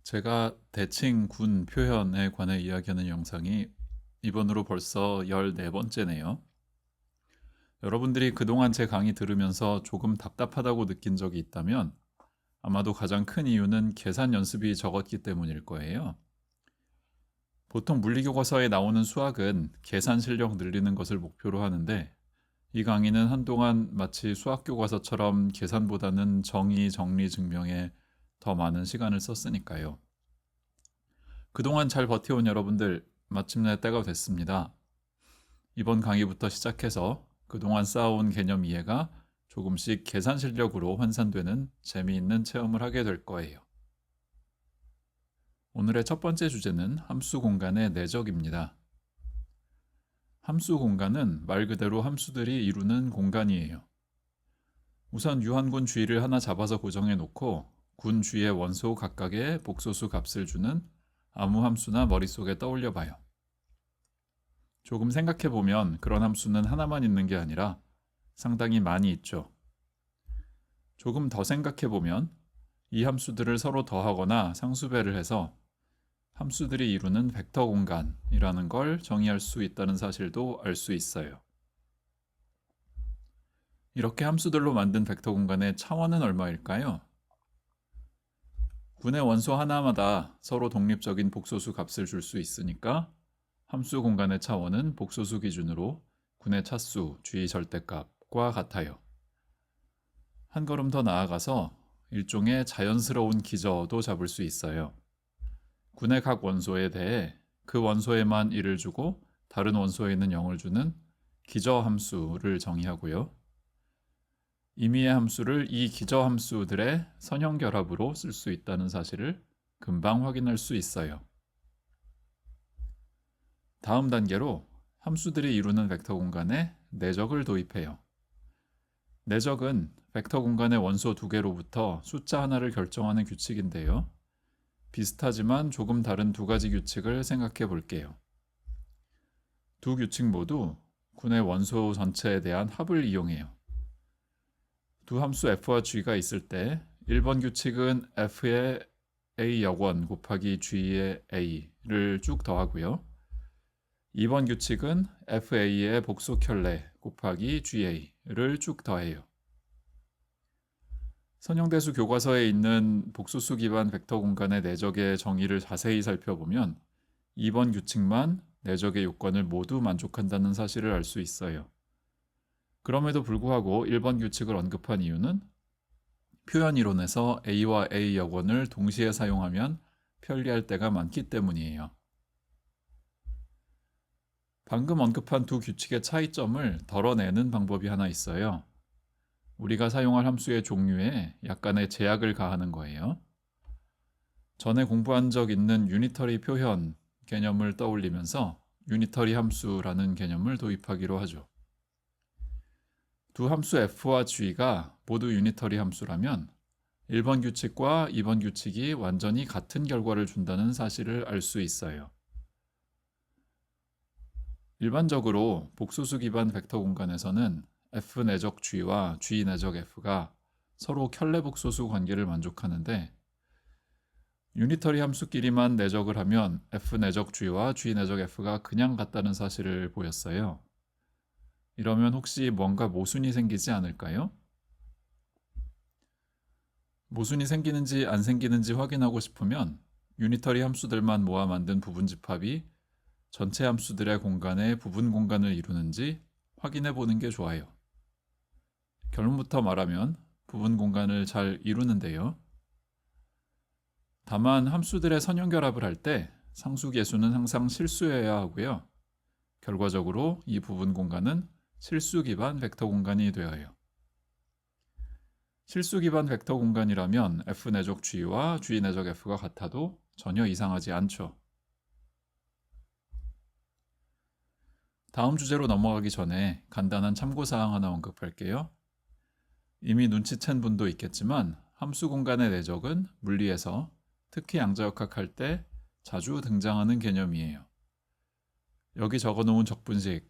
제가 대칭 군 표현에 관해 이야기하는 영상이 이번으로 벌써 14번째네요. 여러분들이 그동안 제 강의 들으면서 조금 답답하다고 느낀 적이 있다면 아마도 가장 큰 이유는 계산 연습이 적었기 때문일 거예요. 보통 물리교과서에 나오는 수학은 계산 실력 늘리는 것을 목표로 하는데 이 강의는 한동안 마치 수학 교과서처럼 계산보다는 정의, 정리, 증명에 더 많은 시간을 썼으니까요. 그동안 잘 버텨온 여러분들, 마침내 때가 됐습니다. 이번 강의부터 시작해서 그동안 쌓아온 개념 이해가 조금씩 계산 실력으로 환산되는 재미있는 체험을 하게 될 거예요. 오늘의 첫 번째 주제는 함수 공간의 내적입니다. 함수 공간은 말 그대로 함수들이 이루는 공간이에요. 우선 유한군 주위를 하나 잡아서 고정해 놓고 군 주위의 원소 각각의 복소수 값을 주는 아무 함수나 머릿속에 떠올려 봐요. 조금 생각해 보면 그런 함수는 하나만 있는 게 아니라 상당히 많이 있죠. 조금 더 생각해 보면 이 함수들을 서로 더하거나 상수배를 해서 함수들이 이루는 벡터 공간이라는 걸 정의할 수 있다는 사실도 알 수 있어요. 이렇게 함수들로 만든 벡터 공간의 차원은 얼마일까요? 군의 원소 하나마다 서로 독립적인 복소수 값을 줄 수 있으니까 함수 공간의 차원은 복소수 기준으로 군의 차수, 주의 절대값과 같아요. 한 걸음 더 나아가서 일종의 자연스러운 기저도 잡을 수 있어요. 군의 각 원소에 대해 그 원소에만 1을 주고 다른 원소에는 0을 주는 기저 함수를 정의하고요. 임의의 함수를 이 기저 함수들의 선형 결합으로 쓸 수 있다는 사실을 금방 확인할 수 있어요. 다음 단계로 함수들이 이루는 벡터 공간에 내적을 도입해요. 내적은 벡터 공간의 원소 두 개로부터 숫자 하나를 결정하는 규칙인데요. 비슷하지만 조금 다른 두 가지 규칙을 생각해 볼게요. 두 규칙 모두 군의 원소 전체에 대한 합을 이용해요. 두 함수 f와 g가 있을 때 1번 규칙은 f의 a 역원 곱하기 g의 a를 쭉 더하고요. 2번 규칙은 fa의 복수 켤레 곱하기 ga를 쭉 더해요. 선형대수 교과서에 있는 복소수 기반 벡터 공간의 내적의 정의를 자세히 살펴보면 2번 규칙만 내적의 요건을 모두 만족한다는 사실을 알 수 있어요. 그럼에도 불구하고 1번 규칙을 언급한 이유는 표현 이론에서 a와 a 역원을 동시에 사용하면 편리할 때가 많기 때문이에요. 방금 언급한 두 규칙의 차이점을 덜어내는 방법이 하나 있어요. 우리가 사용할 함수의 종류에 약간의 제약을 가하는 거예요. 전에 공부한 적 있는 유니터리 표현 개념을 떠올리면서 유니터리 함수라는 개념을 도입하기로 하죠. 두 함수 f와 g가 모두 유니터리 함수라면 1번 규칙과 2번 규칙이 완전히 같은 결과를 준다는 사실을 알 수 있어요. 일반적으로 복소수 기반 벡터 공간에서는 f 내적 g와 g 내적 f가 서로 켤레 복소수 관계를 만족하는데 유니터리 함수끼리만 내적을 하면 f 내적 g와 g 내적 f가 그냥 같다는 사실을 보였어요. 이러면 혹시 뭔가 모순이 생기지 않을까요? 모순이 생기는지 안 생기는지 확인하고 싶으면 유니터리 함수들만 모아 만든 부분집합이 전체 함수들의 공간에 부분 공간을 이루는지 확인해 보는 게 좋아요. 결론부터 말하면 부분 공간을 잘 이루는데요. 다만 함수들의 선형결합을 할 때 상수계수는 항상 실수여야 하고요. 결과적으로 이 부분 공간은 실수 기반 벡터 공간이 되어요. 실수 기반 벡터 공간이라면 f 내적 g와 g 내적 f가 같아도 전혀 이상하지 않죠. 다음 주제로 넘어가기 전에 간단한 참고사항 하나 언급할게요. 이미 눈치챈 분도 있겠지만 함수 공간의 내적은 물리에서 특히 양자역학할 때 자주 등장하는 개념이에요. 여기 적어놓은 적분식,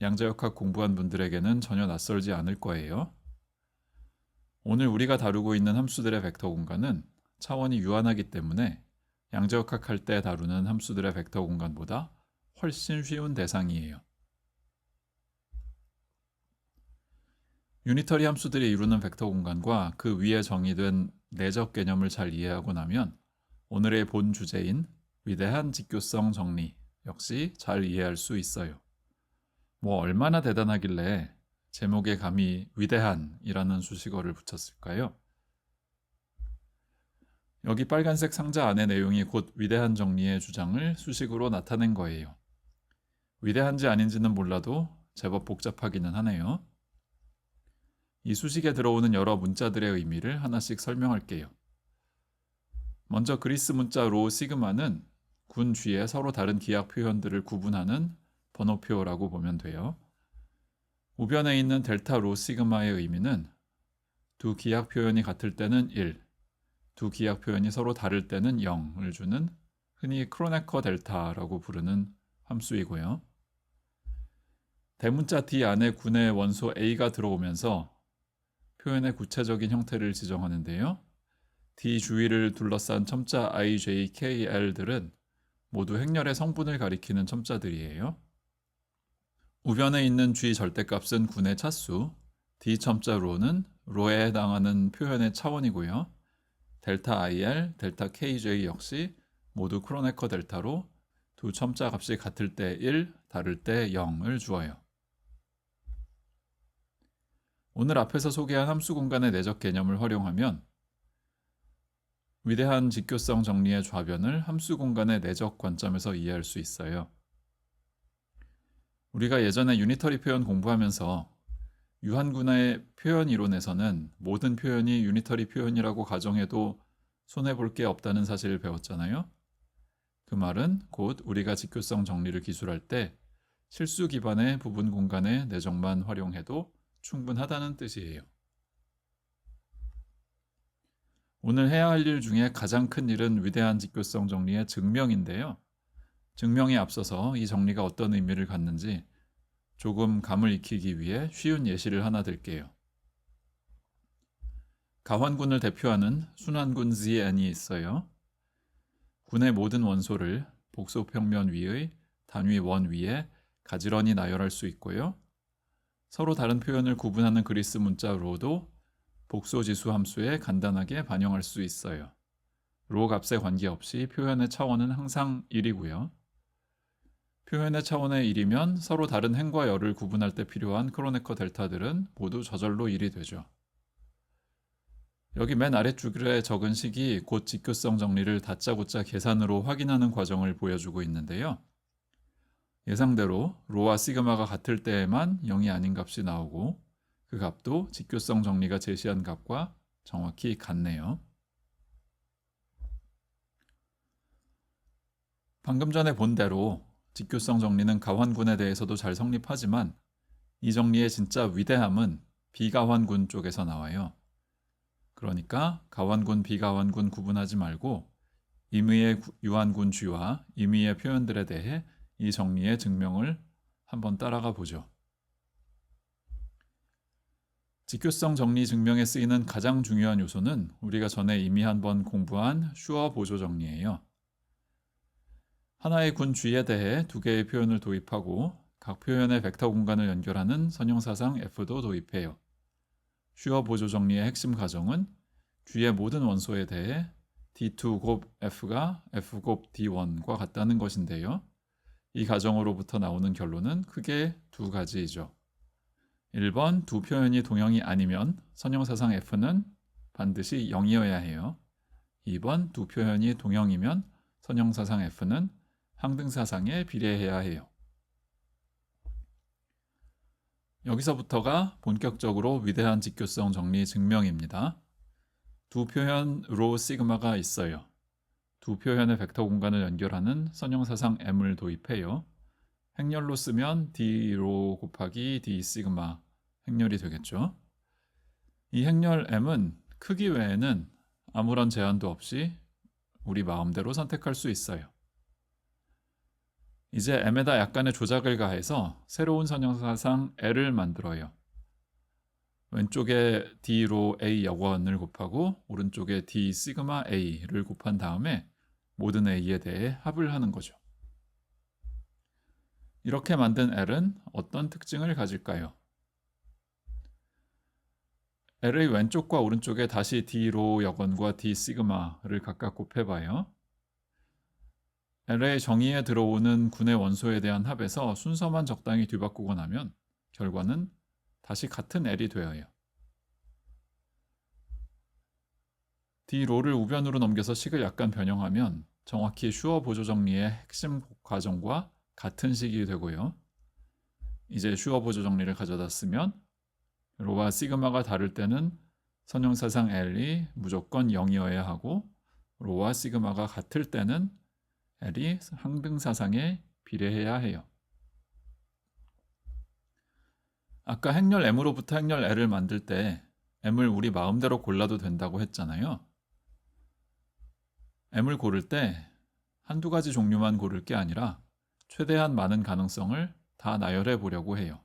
양자역학 공부한 분들에게는 전혀 낯설지 않을 거예요. 오늘 우리가 다루고 있는 함수들의 벡터 공간은 차원이 유한하기 때문에 양자역학할 때 다루는 함수들의 벡터 공간보다 훨씬 쉬운 대상이에요. 유니터리 함수들이 이루는 벡터 공간과 그 위에 정의된 내적 개념을 잘 이해하고 나면 오늘의 본 주제인 위대한 직교성 정리 역시 잘 이해할 수 있어요. 뭐 얼마나 대단하길래 제목에 감히 위대한이라는 수식어를 붙였을까요? 여기 빨간색 상자 안의 내용이 곧 위대한 정리의 주장을 수식으로 나타낸 거예요. 위대한지 아닌지는 몰라도 제법 복잡하기는 하네요. 이 수식에 들어오는 여러 문자들의 의미를 하나씩 설명할게요. 먼저 그리스 문자 로 시그마는 군 G의 서로 다른 기하 표현들을 구분하는 번호표라고 보면 돼요. 우변에 있는 델타 로 시그마의 의미는 두 기하 표현이 같을 때는 1, 두 기하 표현이 서로 다를 때는 0을 주는 흔히 크로네커 델타라고 부르는 함수이고요. 대문자 D 안에 군의 원소 A가 들어오면서 표현의 구체적인 형태를 지정하는데요. D 주위를 둘러싼 첨자 I, J, K, L들은 모두 행렬의 성분을 가리키는 첨자들이에요. 우변에 있는 G 절대값은 군의 차수, D 첨자 로는 로에 해당하는 표현의 차원이고요. 델타 IL, 델타 KJ 역시 모두 크로네커 델타로 두 첨자 값이 같을 때 1, 다를 때 0을 주어요. 오늘 앞에서 소개한 함수 공간의 내적 개념을 활용하면 위대한 직교성 정리의 좌변을 함수 공간의 내적 관점에서 이해할 수 있어요. 우리가 예전에 유니터리 표현 공부하면서 유한군의 표현 이론에서는 모든 표현이 유니터리 표현이라고 가정해도 손해볼 게 없다는 사실을 배웠잖아요. 그 말은 곧 우리가 직교성 정리를 기술할 때 실수 기반의 부분 공간의 내적만 활용해도 충분하다는 뜻이에요. 오늘 해야 할 일 중에 가장 큰 일은 위대한 직교성 정리의 증명인데요. 증명에 앞서서 이 정리가 어떤 의미를 갖는지 조금 감을 익히기 위해 쉬운 예시를 하나 들게요. 가환군을 대표하는 순환군 ZN이 있어요. 군의 모든 원소를 복소평면 위의 단위 원 위에 가지런히 나열할 수 있고요. 서로 다른 표현을 구분하는 그리스 문자 로도 복소지수 함수에 간단하게 반영할 수 있어요. 로 값에 관계없이 표현의 차원은 항상 1이고요. 표현의 차원의 1이면 서로 다른 행과 열을 구분할 때 필요한 크로네커 델타들은 모두 저절로 1이 되죠. 여기 맨 아래줄에 적은 식이 곧 직교성 정리를 다짜고짜 계산으로 확인하는 과정을 보여주고 있는데요. 예상대로 로와 시그마가 같을 때에만 0이 아닌 값이 나오고 그 값도 직교성 정리가 제시한 값과 정확히 같네요. 방금 전에 본 대로 직교성 정리는 가환군에 대해서도 잘 성립하지만 이 정리의 진짜 위대함은 비가환군 쪽에서 나와요. 그러니까 가환군, 비가환군 구분하지 말고 임의의 유한군 G와 임의의 표현들에 대해 이 정리의 증명을 한번 따라가 보죠. 직교성 정리 증명에 쓰이는 가장 중요한 요소는 우리가 전에 이미 한번 공부한 슈어 보조 정리예요. 하나의 군 G에 대해 두 개의 표현을 도입하고 각 표현의 벡터 공간을 연결하는 선형사상 F도 도입해요. 슈어 보조 정리의 핵심 가정은 G의 모든 원소에 대해 D2 곱 F가 F 곱 D1과 같다는 것인데요. 이 가정으로부터 나오는 결론은 크게 두 가지이죠. 1번 두 표현이 동형이 아니면 선형사상 F는 반드시 0이어야 해요. 2번 두 표현이 동형이면 선형사상 F는 항등사상에 비례해야 해요. 여기서부터가 본격적으로 위대한 직교성 정리 증명입니다. 두 표현 로 시그마가 있어요. 두 표현의 벡터 공간을 연결하는 선형사상 M을 도입해요. 행렬로 쓰면 D 로 곱하기 D 시그마 행렬이 되겠죠. 이 행렬 M은 크기 외에는 아무런 제한도 없이 우리 마음대로 선택할 수 있어요. 이제 M에다 약간의 조작을 가해서 새로운 선형사상 L을 만들어요. 왼쪽에 D로 A 여권을 곱하고 오른쪽에 D 시그마 A를 곱한 다음에 모든 A에 대해 합을 하는 거죠. 이렇게 만든 L은 어떤 특징을 가질까요? L의 왼쪽과 오른쪽에 다시 D로 여건과 D 시그마를 각각 곱해봐요. L의 정의에 들어오는 군의 원소에 대한 합에서 순서만 적당히 뒤바꾸고 나면 결과는 다시 같은 L이 되어요. D로를 우변으로 넘겨서 식을 약간 변형하면 정확히 슈어 보조 정리의 핵심 과정과 같은 식이 되고요. 이제 슈어 보조 정리를 가져다 쓰면 로와 시그마가 다를 때는 선형사상 L이 무조건 0이어야 하고 로와 시그마가 같을 때는 L이 항등사상에 비례해야 해요. 아까 행렬 M으로부터 행렬 L을 만들 때 M을 우리 마음대로 골라도 된다고 했잖아요. M을 고를 때 한두 가지 종류만 고를 게 아니라 최대한 많은 가능성을 다 나열해 보려고 해요.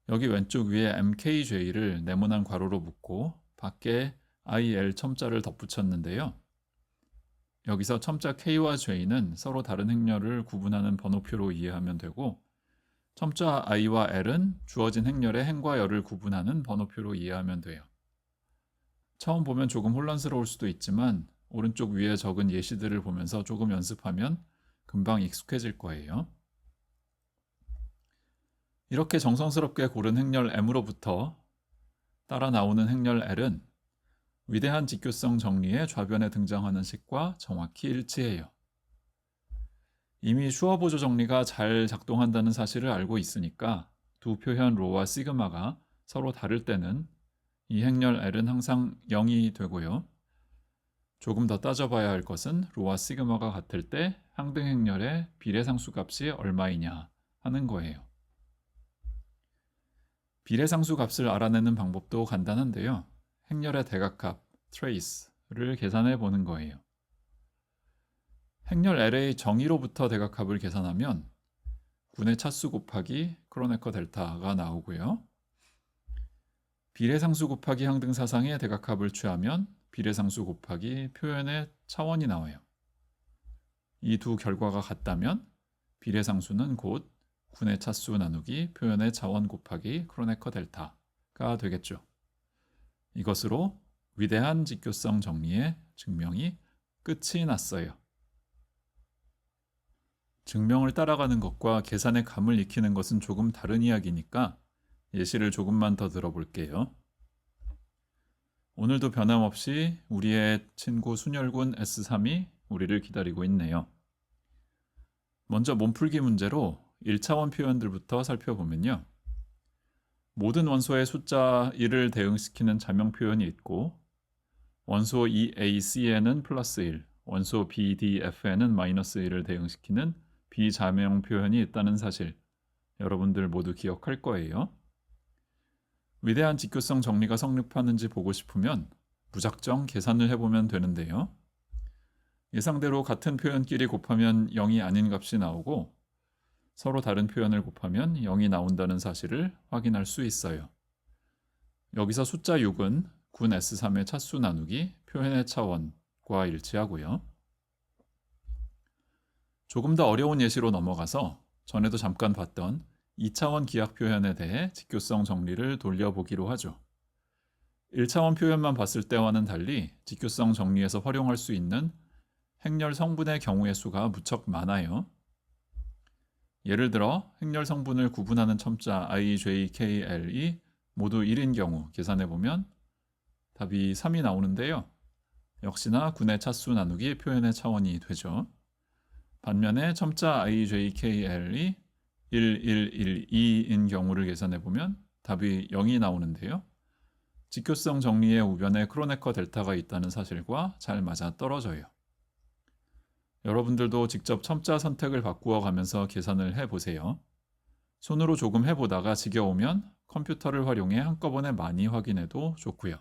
여기 왼쪽 위에 MKJ를 네모난 괄호로 묶고 밖에 IL 첨자를 덧붙였는데요. 여기서 첨자 K와 J는 서로 다른 행렬을 구분하는 번호표로 이해하면 되고 첨자 I와 L은 주어진 행렬의 행과 열을 구분하는 번호표로 이해하면 돼요. 처음 보면 조금 혼란스러울 수도 있지만 오른쪽 위에 적은 예시들을 보면서 조금 연습하면 금방 익숙해질 거예요. 이렇게 정성스럽게 고른 행렬 M으로부터 따라 나오는 행렬 L은 위대한 직교성 정리의 좌변에 등장하는 식과 정확히 일치해요. 이미 슈어 보조 정리가 잘 작동한다는 사실을 알고 있으니까 두 표현 로와 시그마가 서로 다를 때는 이 행렬 L은 항상 0이 되고요. 조금 더 따져봐야 할 것은 로와 시그마가 같을 때 항등 행렬의 비례상수 값이 얼마이냐 하는 거예요. 비례상수 값을 알아내는 방법도 간단한데요. 행렬의 대각합, trace를 계산해 보는 거예요. 행렬 L의 정의로부터 대각합을 계산하면 군의 차수 곱하기 크로네커 델타가 나오고요. 비례상수 곱하기 항등사상의 대각합을 취하면 비례상수 곱하기 표현의 차원이 나와요. 이 두 결과가 같다면 비례상수는 곧 군의 차수 나누기 표현의 차원 곱하기 크로네커 델타가 되겠죠. 이것으로 위대한 직교성 정리의 증명이 끝이 났어요. 증명을 따라가는 것과 계산의 감을 익히는 것은 조금 다른 이야기니까 예시를 조금만 더 들어볼게요. 오늘도 변함없이 우리의 친구 순혈군 S3이 우리를 기다리고 있네요. 먼저 몸풀기 문제로 1차원 표현들부터 살펴보면요. 모든 원소의 숫자 1을 대응시키는 자명 표현이 있고 원소 EAC에는 플러스 1, 원소 BDF에는 마이너스 1을 대응시키는 비자명 표현이 있다는 사실 여러분들 모두 기억할 거예요. 위대한 직교성 정리가 성립하는지 보고 싶으면 무작정 계산을 해보면 되는데요. 예상대로 같은 표현끼리 곱하면 0이 아닌 값이 나오고 서로 다른 표현을 곱하면 0이 나온다는 사실을 확인할 수 있어요. 여기서 숫자 6은 군 S3의 차수 나누기 표현의 차원과 일치하고요. 조금 더 어려운 예시로 넘어가서 전에도 잠깐 봤던 2차원 기하 표현에 대해 직교성 정리를 돌려보기로 하죠. 1차원 표현만 봤을 때와는 달리 직교성 정리에서 활용할 수 있는 행렬 성분의 경우의 수가 무척 많아요. 예를 들어 행렬 성분을 구분하는 첨자 I, J, K, L이 모두 1인 경우 계산해보면 답이 3이 나오는데요. 역시나 군의 차수 나누기 표현의 차원이 되죠. 반면에 첨자 I, J, K, L이 1, 1, 1, 2인 경우를 계산해보면 답이 0이 나오는데요. 직교성 정리의 우변에 크로네커 델타가 있다는 사실과 잘 맞아 떨어져요. 여러분들도 직접 첨자 선택을 바꾸어 가면서 계산을 해보세요. 손으로 조금 해보다가 지겨우면 컴퓨터를 활용해 한꺼번에 많이 확인해도 좋고요.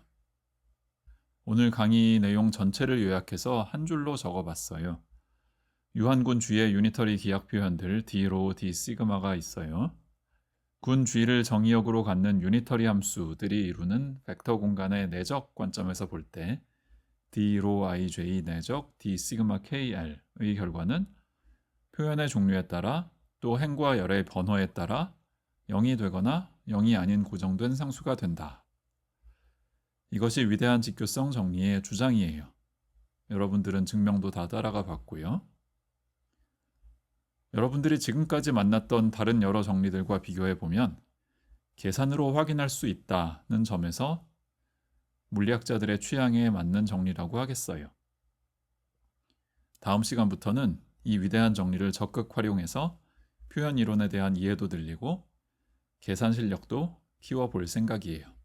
오늘 강의 내용 전체를 요약해서 한 줄로 적어봤어요. 유한군 G의 유니터리 기하 표현들 D로 D 시그마가 있어요. 군 G를 정의역으로 갖는 유니터리 함수들이 이루는 벡터 공간의 내적 관점에서 볼 때 D로 ij 내적 D 시그마 KL의 결과는 표현의 종류에 따라 또 행과 열의 번호에 따라 0이 되거나 0이 아닌 고정된 상수가 된다. 이것이 위대한 직교성 정리의 주장이에요. 여러분들은 증명도 다 따라가 봤고요. 여러분들이 지금까지 만났던 다른 여러 정리들과 비교해 보면 계산으로 확인할 수 있다는 점에서 물리학자들의 취향에 맞는 정리라고 하겠어요. 다음 시간부터는 이 위대한 정리를 적극 활용해서 표현 이론에 대한 이해도 늘리고 계산 실력도 키워볼 생각이에요.